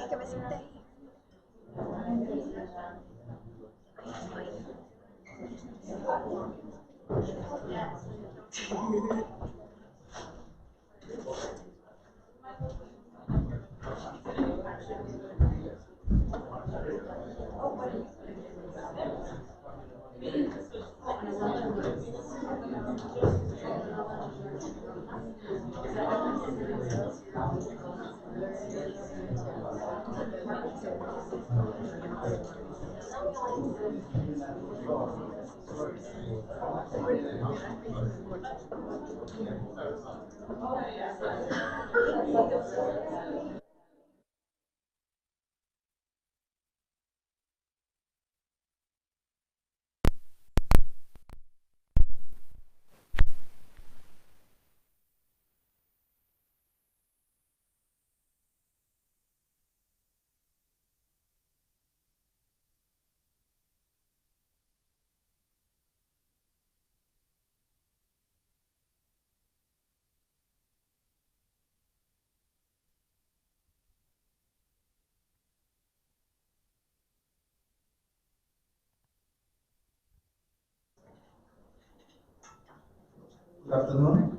Que me senté ahí. Good afternoon.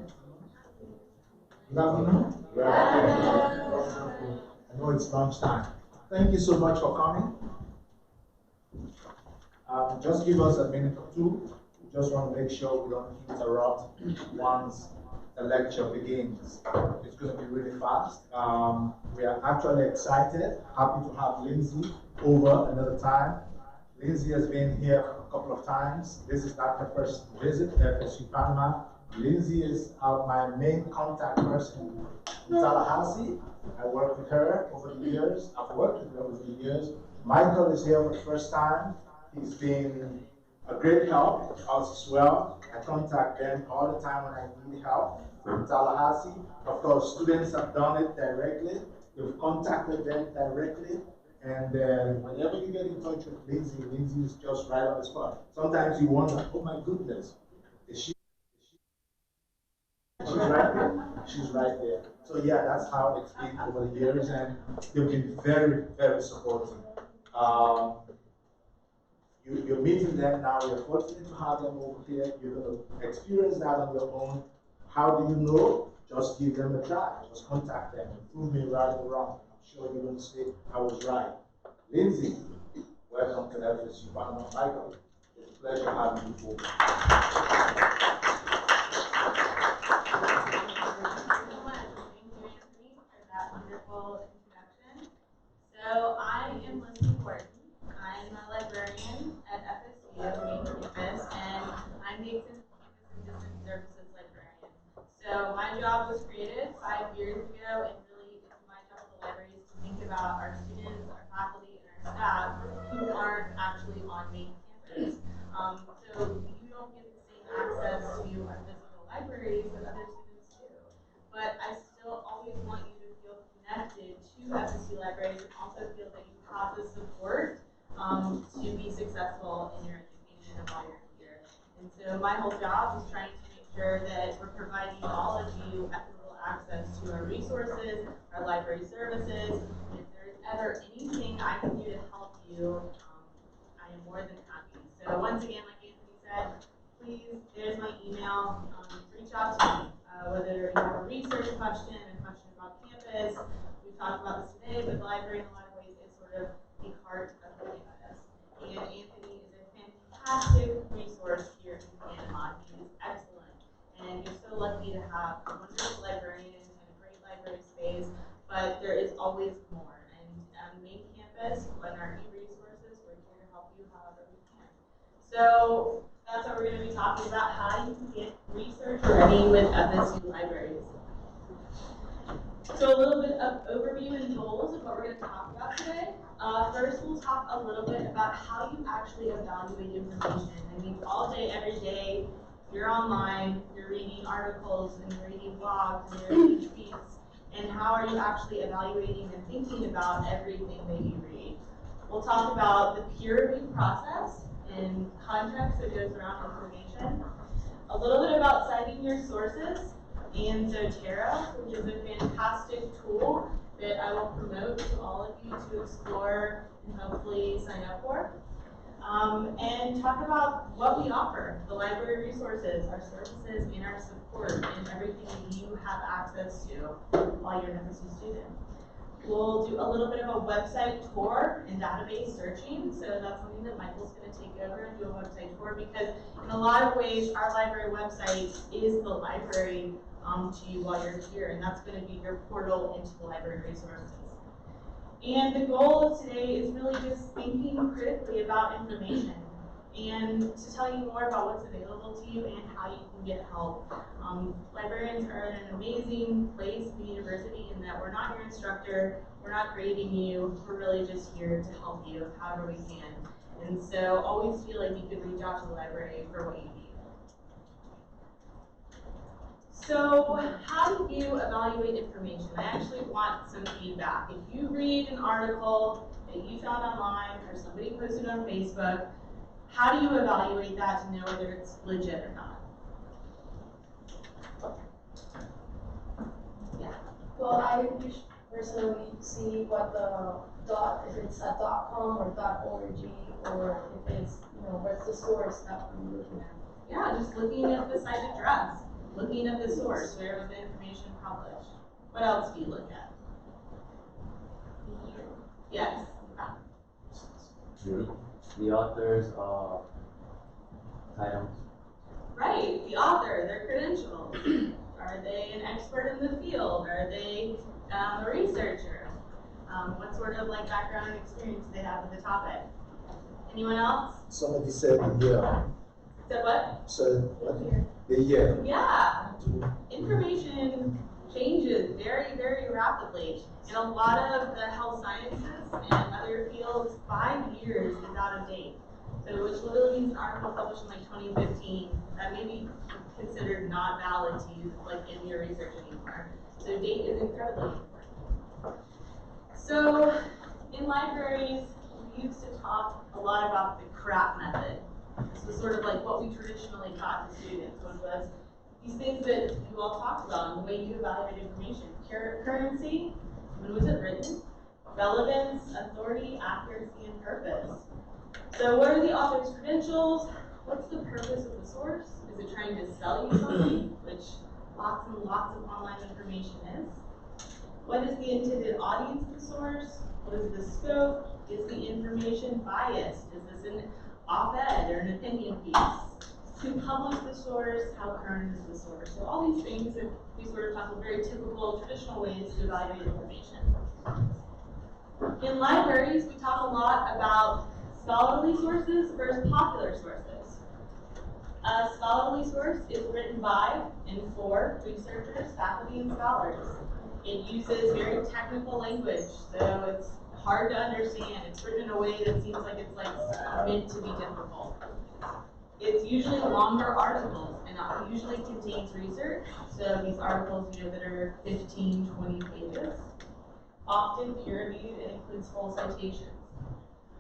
Good afternoon. Good afternoon. I know it's lunchtime. Thank you so much for coming. Just give us a minute or two. We just want to make sure we don't interrupt once the lecture begins. It's going to be really fast. We are actually excited, happy to have Lindsey over another time. Lindsey has been here a couple of times. This is not her first visit to FSU Panama. Lindsey is my main contact person in Tallahassee. I worked with her over the years. I've worked with her over the years. Michael is here for the first time. He's been a great help to us as well. I contact them all the time when I need help from Tallahassee. Of course, students have done it directly. We've contacted them directly. And whenever you get in touch with Lindsey, Lindsey is just right on the spot. Sometimes you wonder, oh my goodness, is she? She's right there. She's right there. So yeah, that's how it's been over the years, and they've been very, very supportive. You're meeting them now. You're fortunate to have them over here. You're going to experience that on your own. How do you know? Just give them a try. Just contact them and prove me right or wrong. I'm sure you're going to say I was right. Lindsey, welcome to FSU Panama. Michael, it's a pleasure having you over. Wonderful introduction. So I am Lindsey Wharton. I'm a librarian at FSU main campus, and I'm the Campus and Distance Services librarian. So my job was created 5 years ago, and really it's my job at the library is to think about our students, our faculty, and our staff who aren't actually on main campus. So you don't get the same access to our physical libraries that other students do. But I still always want you to feel connected to FSU Libraries and also feel that you have the support to be successful in your education while you're here. And so my whole job is trying to make sure that we're providing all of you equitable access to our resources, our library services. And if there's ever anything I can do to help you, I am more than happy. So once again, like Anthony said, please, there's my email. Reach out to me, whether you have a research question, a question about campus. We've talked about this today, but the library in a lot of ways is sort of the heart of the campus. And Anthony is a fantastic resource here in Panama. He is excellent lucky to have a wonderful librarian and a great library space, but there is always more. And on the main campus, on our e-resources, we're here to help you however we can. So that's what we're going to be talking about, how you can get research ready with FSU Libraries. So a little bit of overview and goals of what we're going to talk about today. First, we'll talk a little bit about how you actually evaluate information. I mean, all day, every day, you're online, you're reading articles, and you're reading blogs, and you're reading tweets, and how are you actually evaluating and thinking about everything that you read. We'll talk about the peer review process and context that goes around information. A little bit about citing your sources and Zotero, which is a fantastic tool that I will promote to all of you to explore and hopefully sign up for. And talk about what we offer, the library resources, our services, and our support, and everything that you have access to while you're an FSU student. We'll do a little bit of a website tour and database searching, so that's something that Michael's going to take over and do a website tour, because in a lot of ways, our library website is the library to you while you're here, and that's going to be your portal into the library resources. And the goal of today is really just thinking critically about information and to tell you more about what's available to you and how you can get help. Librarians are in an amazing place in the university in that we're not your instructor, we're not grading you, we're really just here to help you however we can. And so always feel like you can reach out to the library for what you need. So how do you evaluate information? I actually want some feedback. If you read an article that you found online or somebody posted on Facebook, how do you evaluate that to know whether it's legit or not? Yeah. Well, I personally see what the if it's a .com or .org, or if it's, what's the source that I'm looking at. Yeah, just looking at the site address, looking at the source, where was the information published. What else do you look at? Yes. The author's titles. Right, the author, their credentials. Are they an expert in the field? Are they a researcher? What sort of background and experience do they have with the topic? Anyone else? Somebody said the year. Said what? So the year. Yeah. Information changes very, very rapidly. In a lot of the health sciences and other fields, 5 years is out of date. So which literally means an article published in 2015 that may be considered not valid to use in your research anymore. So date is incredibly important. So in libraries, we used to talk a lot about the CRAP method. This was sort of what we traditionally taught to students, which was these things that you all talked about and the way you evaluate information. Currency, when was it written? Relevance, authority, accuracy, and purpose. So what are the author's credentials? What's the purpose of the source? Is it trying to sell you something, which lots and lots of online information is? What is the intended audience of the source? What is the scope? Is the information biased? Is this an op-ed or an opinion piece? Who published the source? How current is the source? So all these things that we sort of talk about very typical, traditional ways to evaluate information. In libraries, we talk a lot about scholarly sources versus popular sources. A scholarly source is written by and for researchers, faculty, and scholars. It uses very technical language, so it's hard to understand. It's written in a way that seems like it's meant to be difficult. It's usually longer articles, and it usually contains research. So these articles, that are 15, 20 pages. Often peer-reviewed and includes full citations.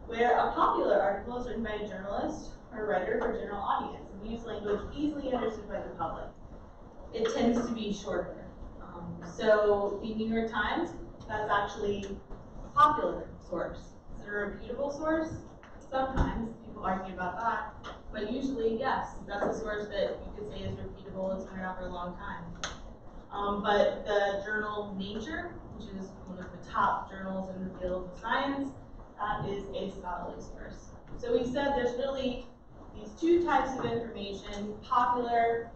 Where a popular article is written by a journalist or writer for general audience and use language easily understood by the public. It tends to be shorter. So the New York Times, that's actually a popular source. Is it a reputable source? Sometimes people argue about that, but usually, yes, that's a source that you could say is reputable. It's been around for a long time. But the journal Nature, which is one of the top journals in the field of science, that is a scholarly source. So we said there's really these two types of information: popular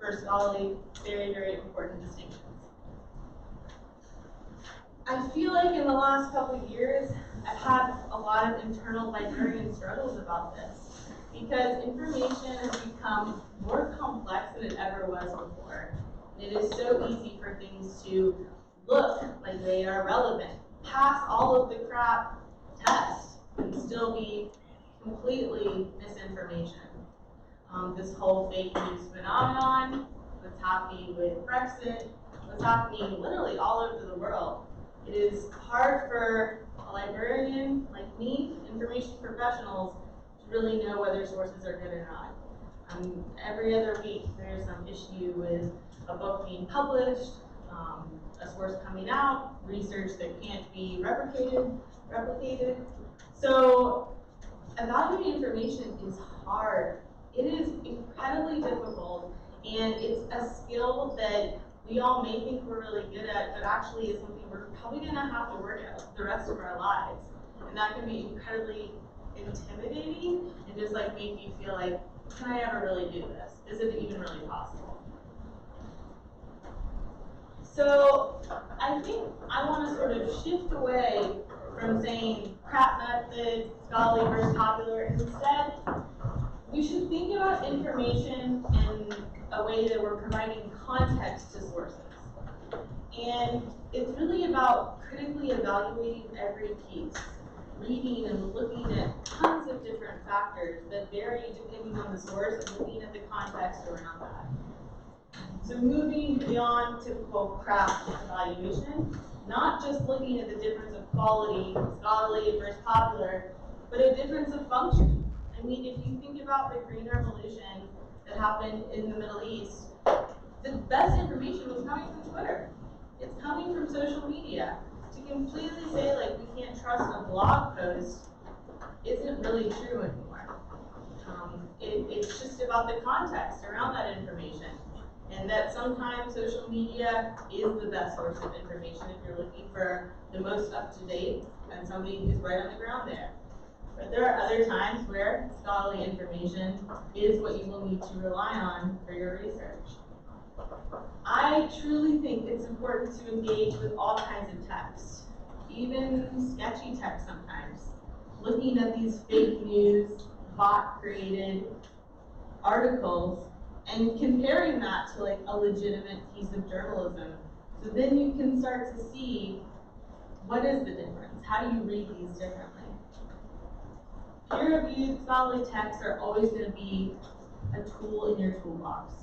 for scholarly, very, very important distinctions. I feel like in the last couple of years, I've had a lot of internal librarian struggles about this because information has become more complex than it ever was before. And it is so easy for things to look like they are relevant, pass all of the crap tests, and still be completely misinformation. This whole fake news phenomenon, what's happening with Brexit, what's happening literally all over the world. It is hard for a librarian like me, information professionals, to really know whether sources are good or not. Every other week there's some issue with a book being published, a source coming out, research that can't be replicated. So evaluating information is hard. It is incredibly difficult, and it's a skill that we all may think we're really good at, but actually is something we're probably going to have to work at the rest of our lives. And that can be incredibly intimidating and just like make you feel like, can I ever really do this? Is it even really possible? So I think I want to sort of shift away from saying crap method, scholarly versus popular, and instead we should think about information in a way that we're providing context to sources. And it's really about critically evaluating every piece, reading and looking at tons of different factors that vary depending on the source and looking at the context around that. So moving beyond typical craft evaluation, not just looking at the difference of quality, scholarly versus popular, but a difference of function. I mean, if you think about the Green Revolution that happened in the Middle East, the best information was coming from Twitter. It's coming from social media. To completely say, like, we can't trust a blog post isn't really true anymore. It's just about the context around that information. And that sometimes social media is the best source of information if you're looking for the most up-to-date and somebody who's right on the ground there. But there are other times where scholarly information is what you will need to rely on for your research. I truly think it's important to engage with all kinds of text, even sketchy text sometimes. Looking at these fake news, bot-created articles and comparing that to like a legitimate piece of journalism. So then you can start to see what is the difference? How do you read these differently? Peer-reviewed scholarly texts are always going to be a tool in your toolbox.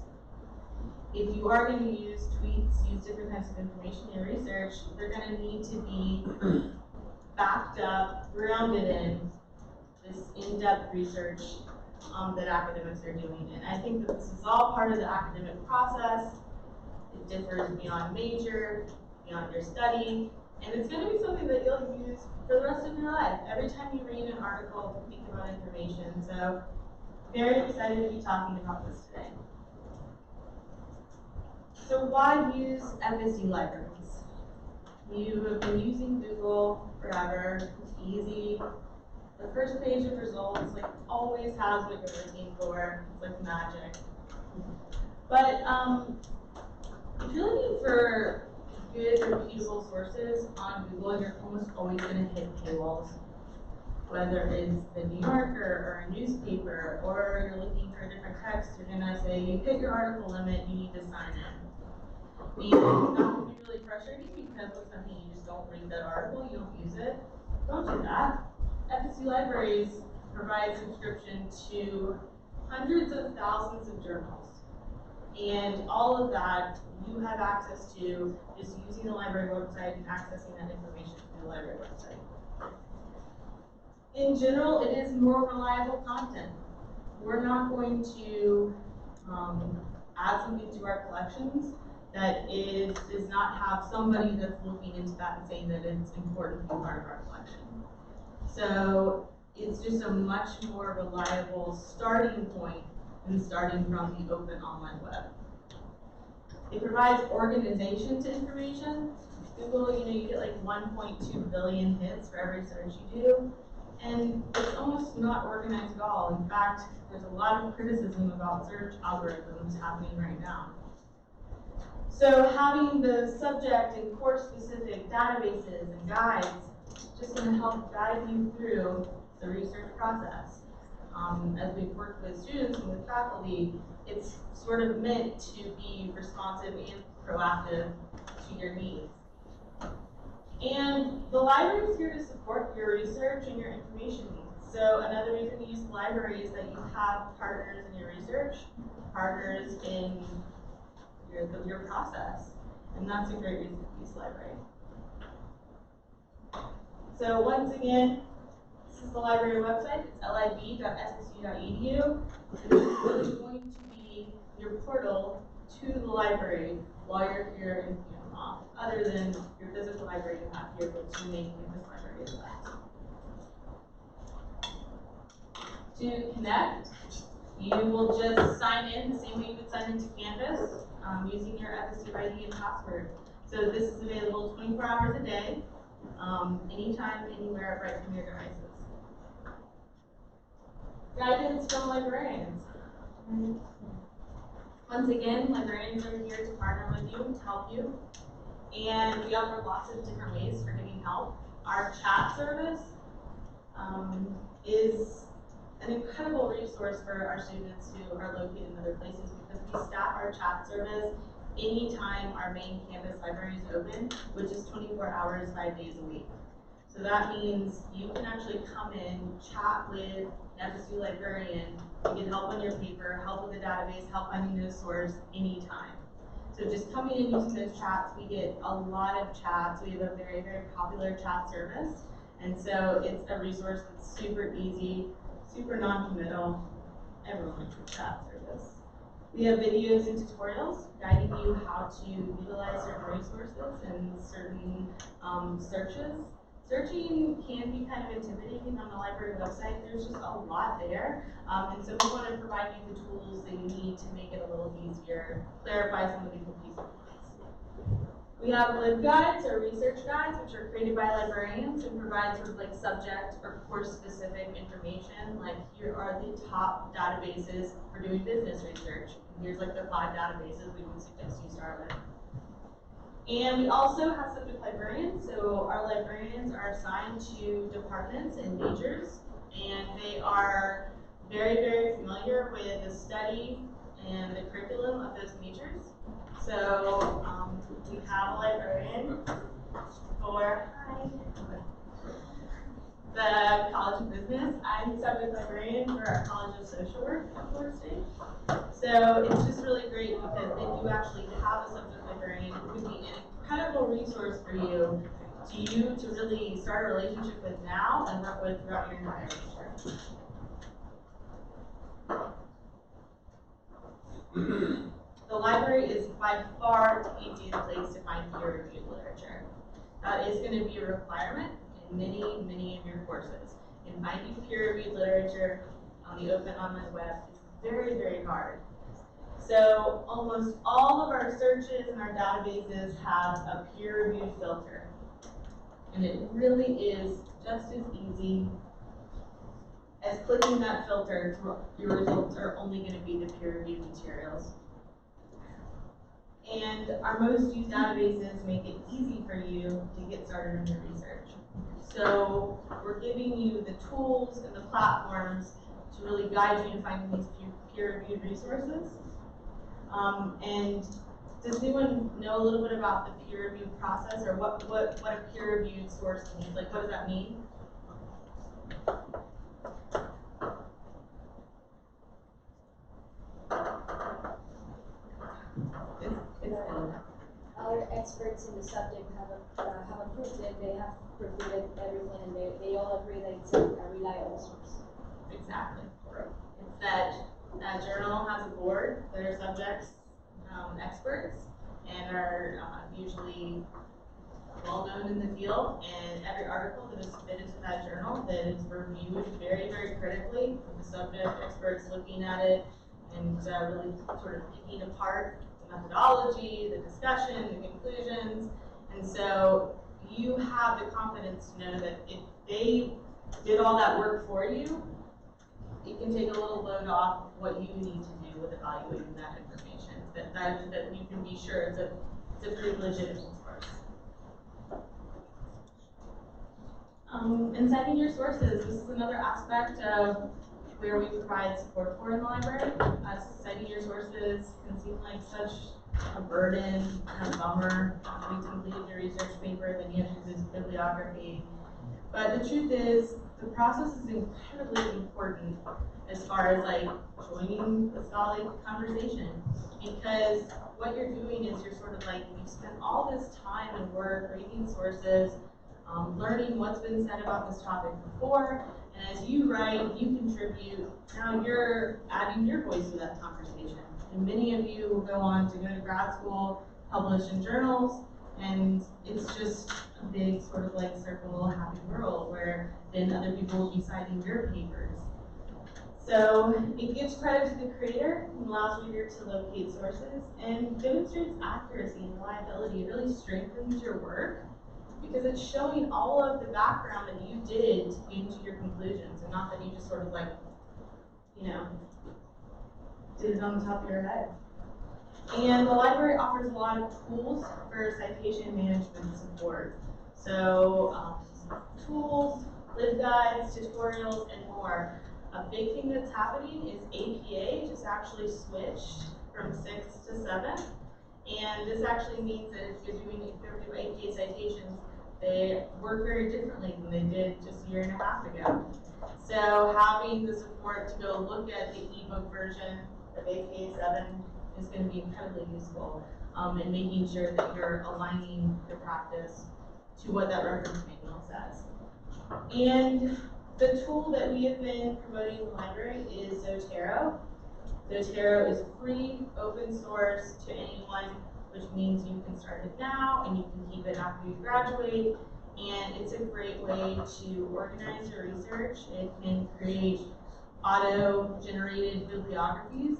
If you are going to use tweets, use different types of information in your research, they're going to need to be backed up, grounded in this in-depth research that academics are doing. And I think that this is all part of the academic process. It differs beyond major, beyond your study, and it's going to be something that you'll use for the rest of your life. Every time you read an article, think about information. So, very excited to be talking about this today. So why use FSU Libraries? You have been using Google forever. It's easy. The first page of results like always has what you're looking for. It's like magic. But if you're looking for good, reputable sources on Google, you're almost always going to hit paywalls. Whether it's the New Yorker or a newspaper, or you're looking for a different text, you're going to say, you hit your article limit, you need to sign in. And that can be really frustrating because what's something you just don't read that article, you don't use it. Don't do that. FSU Libraries provide subscription to hundreds of thousands of journals. And all of that you have access to just using the library website and accessing that information through the library website. In general, it is more reliable content. We're not going to add something to our collections that does not have somebody that's looking into that and saying that it's important to be part of our collection. So it's just a much more reliable starting point than starting from the open online web. It provides organization to information. Google, you get like 1.2 billion hits for every search you do. and it's almost not organized at all. In fact, there's a lot of criticism about search algorithms happening right now. So having the subject and course-specific databases and guides is just going to help guide you through the research process. As we've worked with students and with faculty, it's sort of meant to be responsive and proactive to your needs. And the library is here to support your research and your information needs. So another reason to use the library is that you have partners in your research, partners in your process, and that's a great reason to use the library. So once again, this is the library website. It's lib.fsu.edu. It's really going to be your portal to the library while you're here in Panama, other than your physical library you have here, which your main campus library is at. To connect, you will just sign in the same way you would sign into Canvas using your FSU ID and password. So this is available 24 hours a day, anytime, anywhere, right from your devices. Guidance from librarians. Once again, librarians are here to partner with you, to help you. And we offer lots of different ways for getting help. Our chat service is an incredible resource for our students who are located in other places, because we staff our chat service anytime our main campus library is open, which is 24 hours, 5 days a week. So that means you can actually come in, chat with an FSU librarian, to get help on your paper, help with the database, help finding those sources anytime. So just coming in using those chats, we get a lot of chats. We have a very, very popular chat service. And so it's a resource that's super easy, super non-committal. Everyone likes the chat service. We have videos and tutorials guiding you how to utilize certain resources and certain searches. Searching can be kind of intimidating on the library website. There's just a lot there. And so we want to provide you the tools that you need to make it a little easier, clarify some of the confusing points. We have LibGuides or research guides, which are created by librarians and provide sort of like subject or course-specific information. Like, here are the top databases for doing business research. Here's like the 5 databases we would suggest you start with. And we also have subject librarians. So our librarians are assigned to departments and majors, and they are very, very familiar with the study and the curriculum of those majors. So we have a librarian for the College of Business. I'm the subject librarian for our College of Social Work at Florida State. So it's just really great because they do actually have a subject librarian who could be an incredible resource for you to really start a relationship with now and work with throughout your entire career. The library is by far the easiest place to find peer-reviewed literature. That is going to be a requirement in many, many of your courses. And finding peer-reviewed literature on the open online web is very, very hard. So almost all of our searches and our databases have a peer-reviewed filter. And it really is just as easy as clicking that filter. Your results are only going to be the peer-reviewed materials. And our most used databases make it easy for you to get started on your research. So we're giving you the tools and the platforms to really guide you to finding these peer-reviewed resources. And does anyone know a little bit about the peer-reviewed process, or what a peer-reviewed source means? Like, what does that mean? Other experts in the subject have approved it. They have reviewed everything, and they all agree that it's a reliable source. Exactly. It's that a journal has a board that are subjects experts and are usually well known in the field, and every article that is submitted to that journal that is reviewed very, very critically with the subject experts looking at it and really sort of picking apart the methodology, the discussion, the conclusions. And so you have the confidence to know that if they did all that work for you, it can take a little load off what you need to do with evaluating that information. That you can be sure it's a pretty legitimate source. And citing your sources, this is another aspect of where we provide support for in the library. Citing your sources can seem like such a burden, a bummer. We completed your research paper, then you have to do this bibliography. But the truth is, the process is incredibly important as far as like joining the scholarly conversation, because what you're doing is you're sort of like, you spend all this time and work reading sources, learning what's been said about this topic before, and as you write, you contribute, now you're adding your voice to that conversation. And many of you will go on to go to grad school, publish in journals, and it's just a big sort of like circle, happy world where then other people will be citing your papers. So it gives credit to the creator and allows readers to locate sources and demonstrates accuracy and reliability. It really strengthens your work because it's showing all of the background that you did to get into your conclusions, and not that you just sort of like, you know, did it on the top of your head. And the library offers a lot of tools for citation management support. So tools, LibGuides, tutorials, and more. A big thing that's happening is APA just actually switched from 6th to 7th. And this actually means that if you're doing APA citations, they work very differently than they did just a year and a half ago. So having the support to go look at the ebook version of APA 7 is going to be incredibly useful in making sure that you're aligning your practice to what that reference manual says. And the tool that we have been promoting in the library is Zotero. Zotero is free, open source to anyone, which means you can start it now and you can keep it after you graduate. And it's a great way to organize your research. It can create auto-generated bibliographies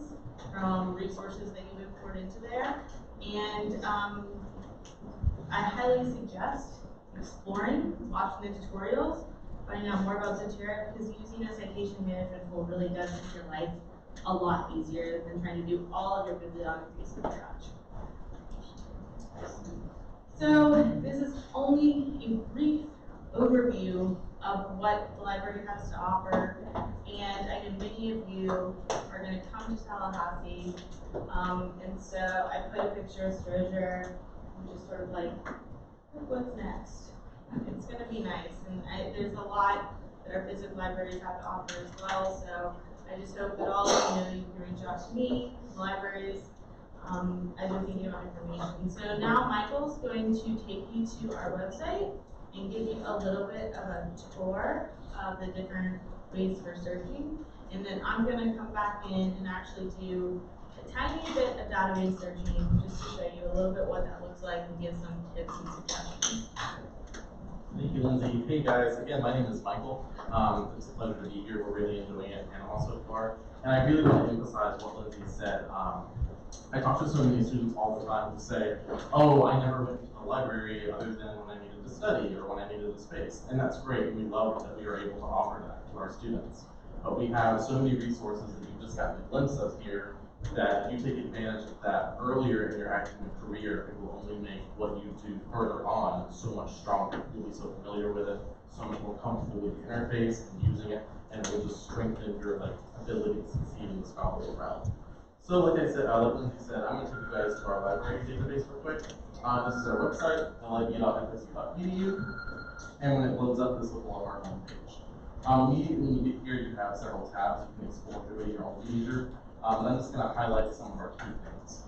from resources that you import into there. And I highly suggest exploring, watching the tutorials, finding out more about Zotero, because using a citation management tool really does make your life a lot easier than trying to do all of your bibliographies from scratch. So this is only a brief overview of what the library has to offer, and I know many of you are going to come to Tallahassee, and so I put a picture of Strozier, and just sort of like, what's next? It's going to be nice, and there's a lot that our physical libraries have to offer as well, so I just hope that all of you know you can reach out to me, the libraries, as you're thinking about information. So now Michael's going to take you to our website and give you a little bit of a tour of the different ways for searching, and then I'm going to come back in and actually do a tiny bit of database searching just to show you a little bit what that looks like and give some tips and suggestions. Thank you, Lindsay. Hey guys, again, my name is Michael. It's a pleasure to be here. We're really enjoying it, and also far. And I really want to emphasize what Lindsay said. I talk to so many students all the time who say, oh, I never went to the library other than when I needed to study or when I needed a space. And that's great. We love that we are able to offer that to our students. But we have so many resources that you've just gotten a glimpse of here that if you take advantage of that earlier in your academic career, it will only make what you do further on so much stronger. You'll be so familiar with it, so much more comfortable with the interface and using it, and it will just strengthen your ability to succeed in the scholarly realm. So like I said, like Lindsay said, I'm going to take you guys to our library database real quick. This is our website, lib.fsu.edu, and when it loads up, this will pull up our homepage. Immediately when you get here, you have several tabs you can explore through at your own leisure. I'm just going to highlight some of our key things.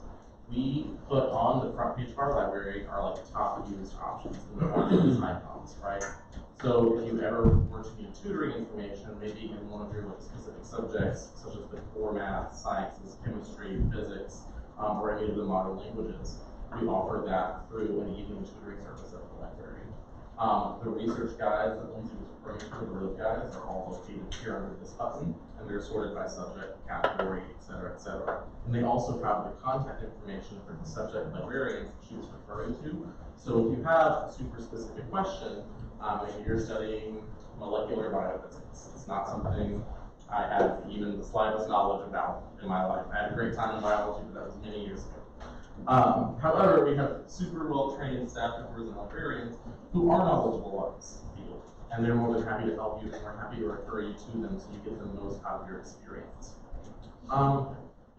We put on the front page of our library our top used options in the form of these icons, right? So if you ever were to need tutoring information, maybe in one of your specific subjects, such as the core math, sciences, chemistry, physics, or any of the modern languages, we offer that through an evening tutoring service at the library. The research guides that Lindsey was referring to, the live guides, are all located here under this button, and they're sorted by subject, category, et cetera, et cetera. And they also have the contact information for the subject librarians that she was referring to. So if you have a super specific question, maybe you're studying molecular biophysics. It's not something I have even the slightest knowledge about in my life. I had a great time in biology, but that was many years ago. However, we have super well-trained staff members and librarians who are knowledgeable of this field, and they're more than happy to help you, and we're happy to refer you to them so you get the most out of your experience.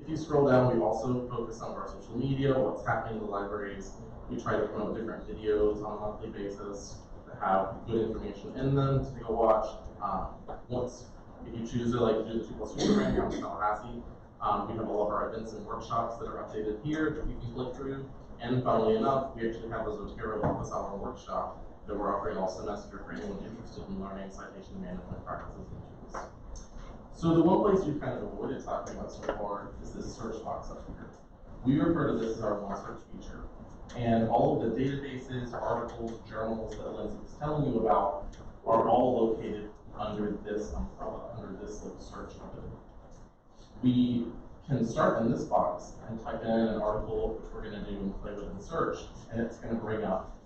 If you scroll down, we also focus on our social media, what's happening in the libraries. We try to promote different videos on a monthly basis that have good information in them to go watch. If you choose to do the 2+2 program here in Tallahassee, we have all of our events and workshops that are updated here that you can click through. And funnily enough, we actually have a Zotero office hour workshop that we're offering all semester for anyone interested in learning citation management practices and tools. So the one place we've kind of avoided talking about so far is this search box up here. We refer to this as our one search feature. And all of the databases, articles, journals that Lindsey was telling you about are all located under this umbrella, under this search button. We can start in this box and type in an article, which we're going to do and play with in search, and it's going to bring up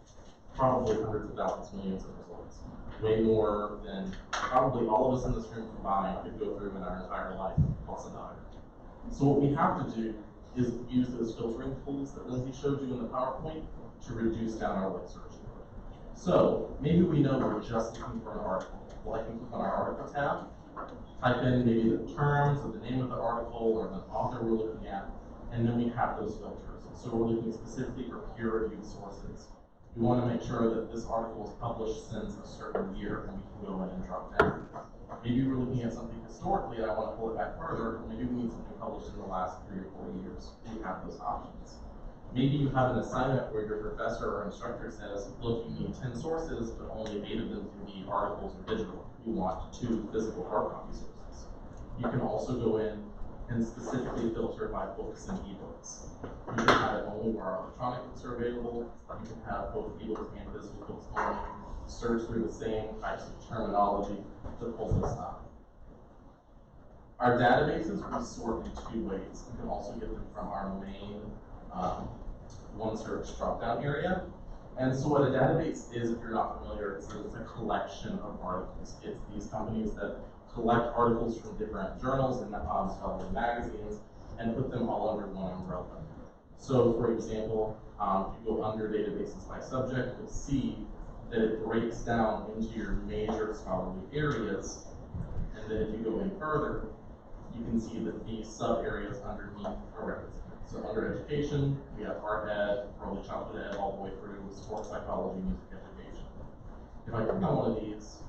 probably hundreds of thousands, millions of results. Way more than probably all of us in this room combined could go through in our entire life plus another. So what we have to do is use those filtering tools that Lindsey showed you in the PowerPoint to reduce down our web search. So maybe we know we're just looking for an article. Well, I can click on our article tab, type in maybe the terms or the name of the article or the author we're looking at, and then we have those filters. So we're looking specifically for peer-reviewed sources. We want to make sure that this article was published since a certain year, and we can go in and drop down. Maybe we're looking at something historically and I want to pull it back further, or maybe we need something published in the last 3 or 4 years. We have those options. Maybe you have an assignment where your professor or instructor says, look, you need 10 sources, but only 8 of them can be articles or digital. You want 2 physical hard copy sources. You can also go in and specifically filter by books and ebooks. You can have it only where our electronic books are available. You can have both ebooks and physical books only. Search through the same types of terminology to pull this up. Our databases we sort in 2 ways. You can also get them from our main one search drop-down area. And so what a database is, if you're not familiar, it's a collection of articles. It's these companies that collect articles from different journals and scholarly magazines and put them all under one umbrella. So for example, if you go under databases by subject, you'll see that it breaks down into your major scholarly areas. And then if you go in further, you can see that these sub-areas underneath are represented. So under education, we have art ed, early childhood ed, all the way through sports psychology, music education. If I click on one of these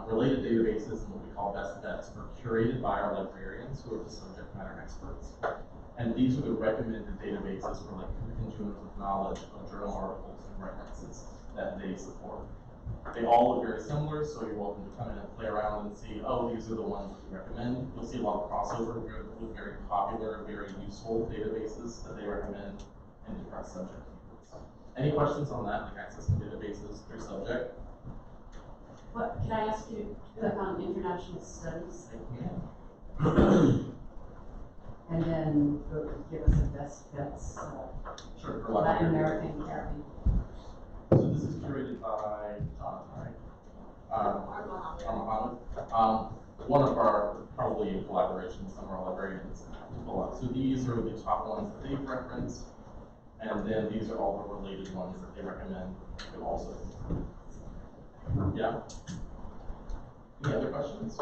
related databases and what we call best bets are curated by our librarians who are the subject matter experts. And these are the recommended databases for like continuums of knowledge of journal articles and references that they support. They all look very similar, so you're welcome to come in and play around and see, oh, these are the ones that we recommend. You'll see a lot of crossover with very popular, very useful databases that they recommend in different subject fields. Any questions on that, like accessing databases through subject? What, can I ask you to click on international studies? And then give us a best bets. Sure, for Latin Librarian. American, Caribbean. So this is curated by Jonathan, right? Muhammad. One of our, probably in collaboration with some of our librarians to pull up. So these are the top ones that they've referenced, and then these are all the related ones that they recommend to also. Yeah? Any other questions?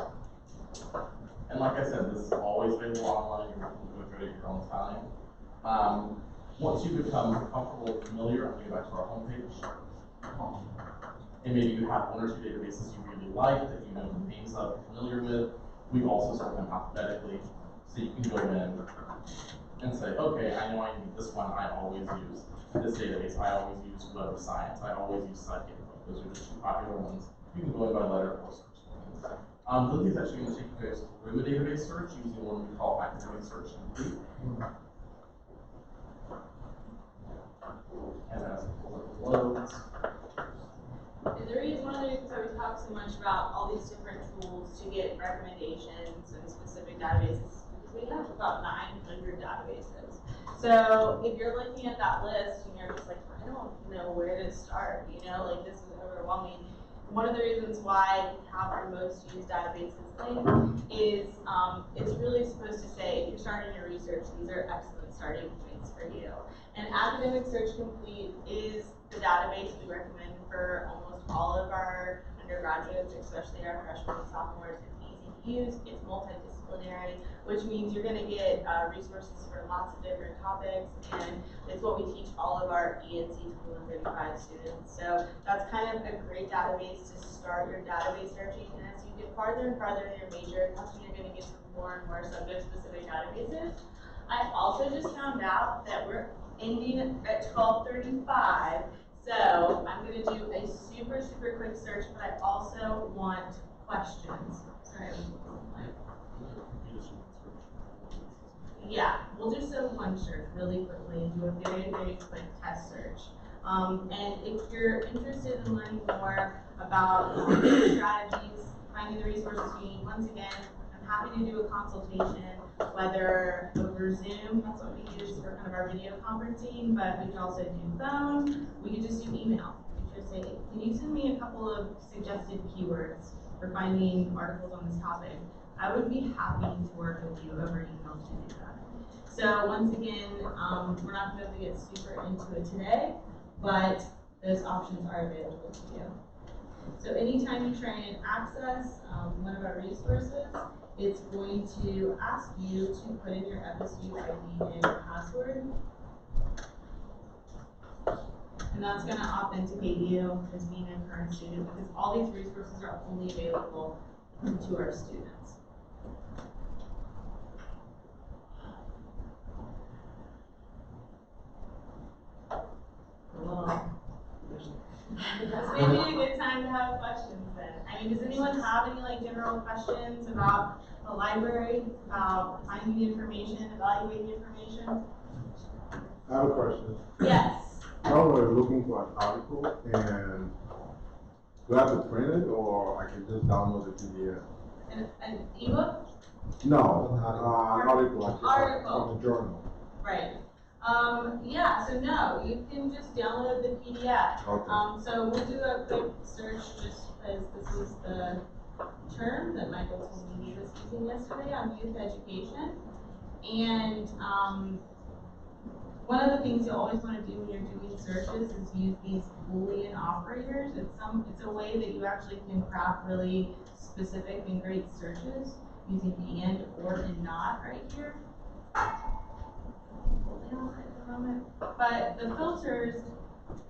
And like I said, this is always available online. You're welcome to go through it at your own time. Once you become comfortable and familiar, I'm going to go back to our homepage. And maybe you have 1 or 2 databases you really like that you know the names of, you're familiar with. We also sort them alphabetically, so you can go in and say, okay, I know I need this one. I always use this database. I always use Web of Science. I always use Scikit-Learn. Those are the 2 popular ones. You can go in by letter or search. Lindsey's actually going to take you guys through a database search using one we call academic search complete. And as so much about all these different tools to get recommendations and specific databases, because we have about 900 databases. So if you're looking at that list and you're just like, I don't know where to start, you know, like this is overwhelming. One of the reasons why we have our most used databases link is it's really supposed to say, if you're starting your research, these are excellent starting points for you. And Academic Search Complete is the database we recommend for almost all of our undergraduates, especially our freshmen and sophomores. It's easy to use, it's multidisciplinary, which means you're going to get resources for lots of different topics, and it's what we teach all of our ENC 2135 students. So that's kind of a great database to start your database searching, and as you get farther and farther in your major, that's when you're going to get to more and more subject-specific databases. I also just found out that we're ending at 12:35, so I'm going to do a super, super quick search, but I also want questions. Sorry. Yeah, we'll just do one search really quickly and do a very, very quick test search. And if you're interested in learning more about strategies, finding the resources you need, once again, I'm happy to do a consultation, whether over Zoom, that's what we use for kind of our video conferencing, but we can also do phone, we can just do email. You just say, can you send me a couple of suggested keywords for finding articles on this topic? I would be happy to work with you over email to do that. So once again, we're not going to be able to get super into it today, but those options are available to you. So anytime you try and access one of our resources, it's going to ask you to put in your FSU ID and password. And that's going to authenticate you as being a current student, because all these resources are only available to our students. Cool. This may be a good time to have questions then. I mean, does anyone have any like general questions about the library, about finding information, evaluating information? I have a question. Yes. I was looking for an article, and do I have to print it, or I can just download the PDF? An ebook? No, an article, like Article. from a journal. Right. Yeah, so no, you can just download the PDF. Okay. So we'll do a quick search just because this is the term that Michael told me he was using yesterday on youth education. And one of the things you always want to do when you're doing searches is use these Boolean operators. It's a way that you actually can craft really specific and great searches using and, or, and not right here. But the filters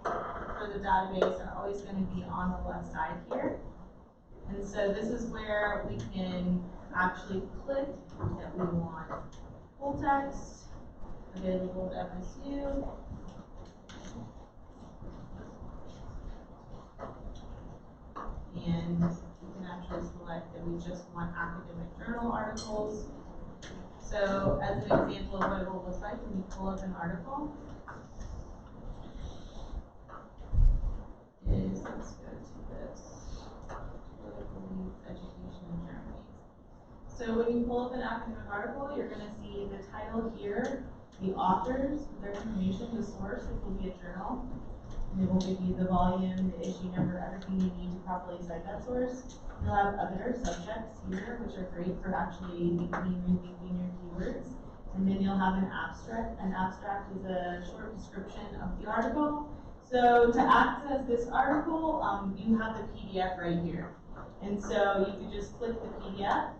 for the database are always going to be on the left side here. And so this is where we can actually click that we want full text available at FSU. And we can actually select that we just want academic journal articles. So as an example of what it will look like when you pull up an article is, let's go to this, political youth education in Germany. So when you pull up an academic article, you're going to see the title here, the authors, their information, the source, which will be a journal. And it will give you the volume, the issue number, everything you need to properly cite that source. You'll have other subjects here, which are great for actually thinking and rethinking your keywords. And then you'll have an abstract. An abstract is a short description of the article. So to access this article, you have the PDF right here. And so you can just click the PDF,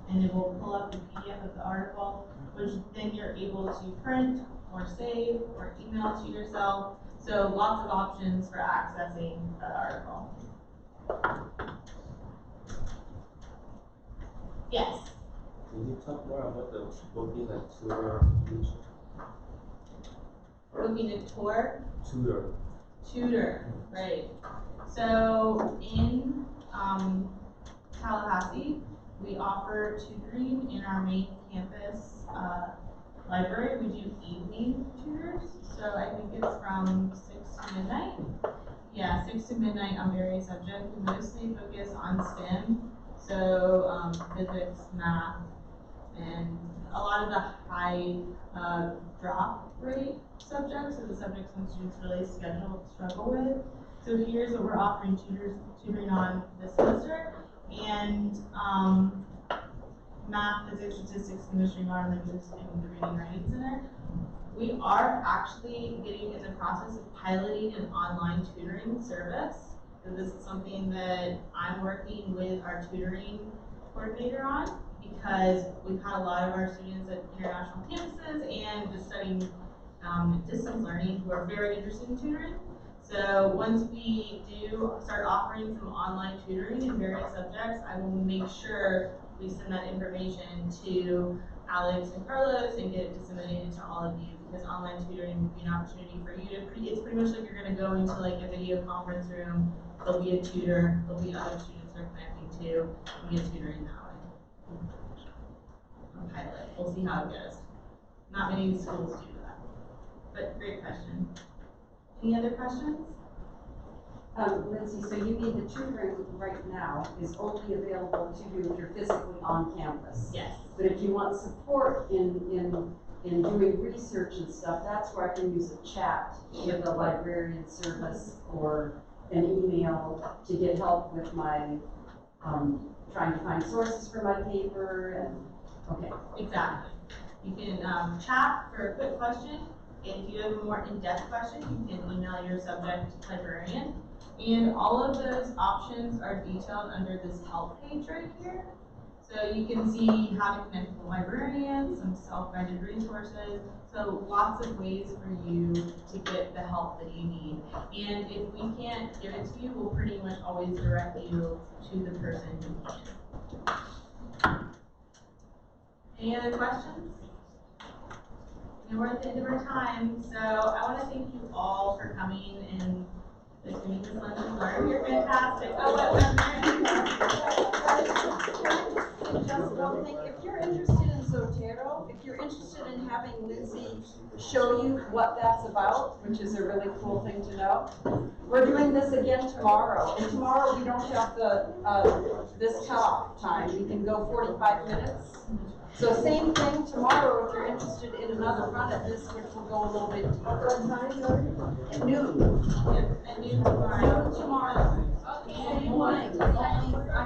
and it will pull up the PDF of the article, which then you're able to print or save or email to yourself. So lots of options for accessing that article. Yes? Can you talk more about the booking and tutor feature? Looking at tour? Tutor. Right. So in Tallahassee, we offer tutoring in our main campus library. We do evening tutors, so I think it's from 6 to midnight. Yeah, 6 to midnight on various subjects. We mostly focus on STEM, so physics, math, and a lot of the high drop rate subjects, so the subjects some students really struggle with. So here's what we're offering tutoring on this semester, and math, physics, statistics, chemistry, environment, and the reading writing center. We are actually getting in the process of piloting an online tutoring service. And this is something that I'm working with our tutoring coordinator on, because we've had a lot of our students at international campuses and just studying distance learning who are very interested in tutoring. So once we do start offering some online tutoring in various subjects, I will make sure we send that information to Alex and Carlos and get it disseminated to all of you, because online tutoring would be an opportunity for you to, it's pretty much like you're going to go into like a video conference room, there'll be a tutor, there'll be other students they're connecting to, and get tutoring that way. On pilot, we'll see how it goes. Not many schools do that, but great question. Any other questions? Lindsay, so you mean the tutoring right now is only available to you if you're physically on campus? Yes. But if you want support in doing research and stuff, that's where I can use a chat with a librarian service or an email to get help with my trying to find sources for my paper and okay. Exactly. You can chat for a quick question. If you have a more in-depth question, you can email your subject librarian. And all of those options are detailed under this help page right here. So you can see how to connect with a librarian, some self-guided resources. So lots of ways for you to get the help that you need. And if we can't give it to you, we'll pretty much always direct you to the person who can. Any other questions? And we're at the end of our time, so I want to thank you all for coming and listening to this lunch and learn. You're fantastic. Oh, what Just one thing, if you're interested in Zotero, if you're interested in having Lindsay show you what that's about, which is a really cool thing to know, we're doing this again tomorrow. And tomorrow we don't have the this cutoff time. We can go 45 minutes. So same thing tomorrow if you're interested in another run at this, which will go a little bit deeper. At noon. At noon tomorrow. Noon tomorrow.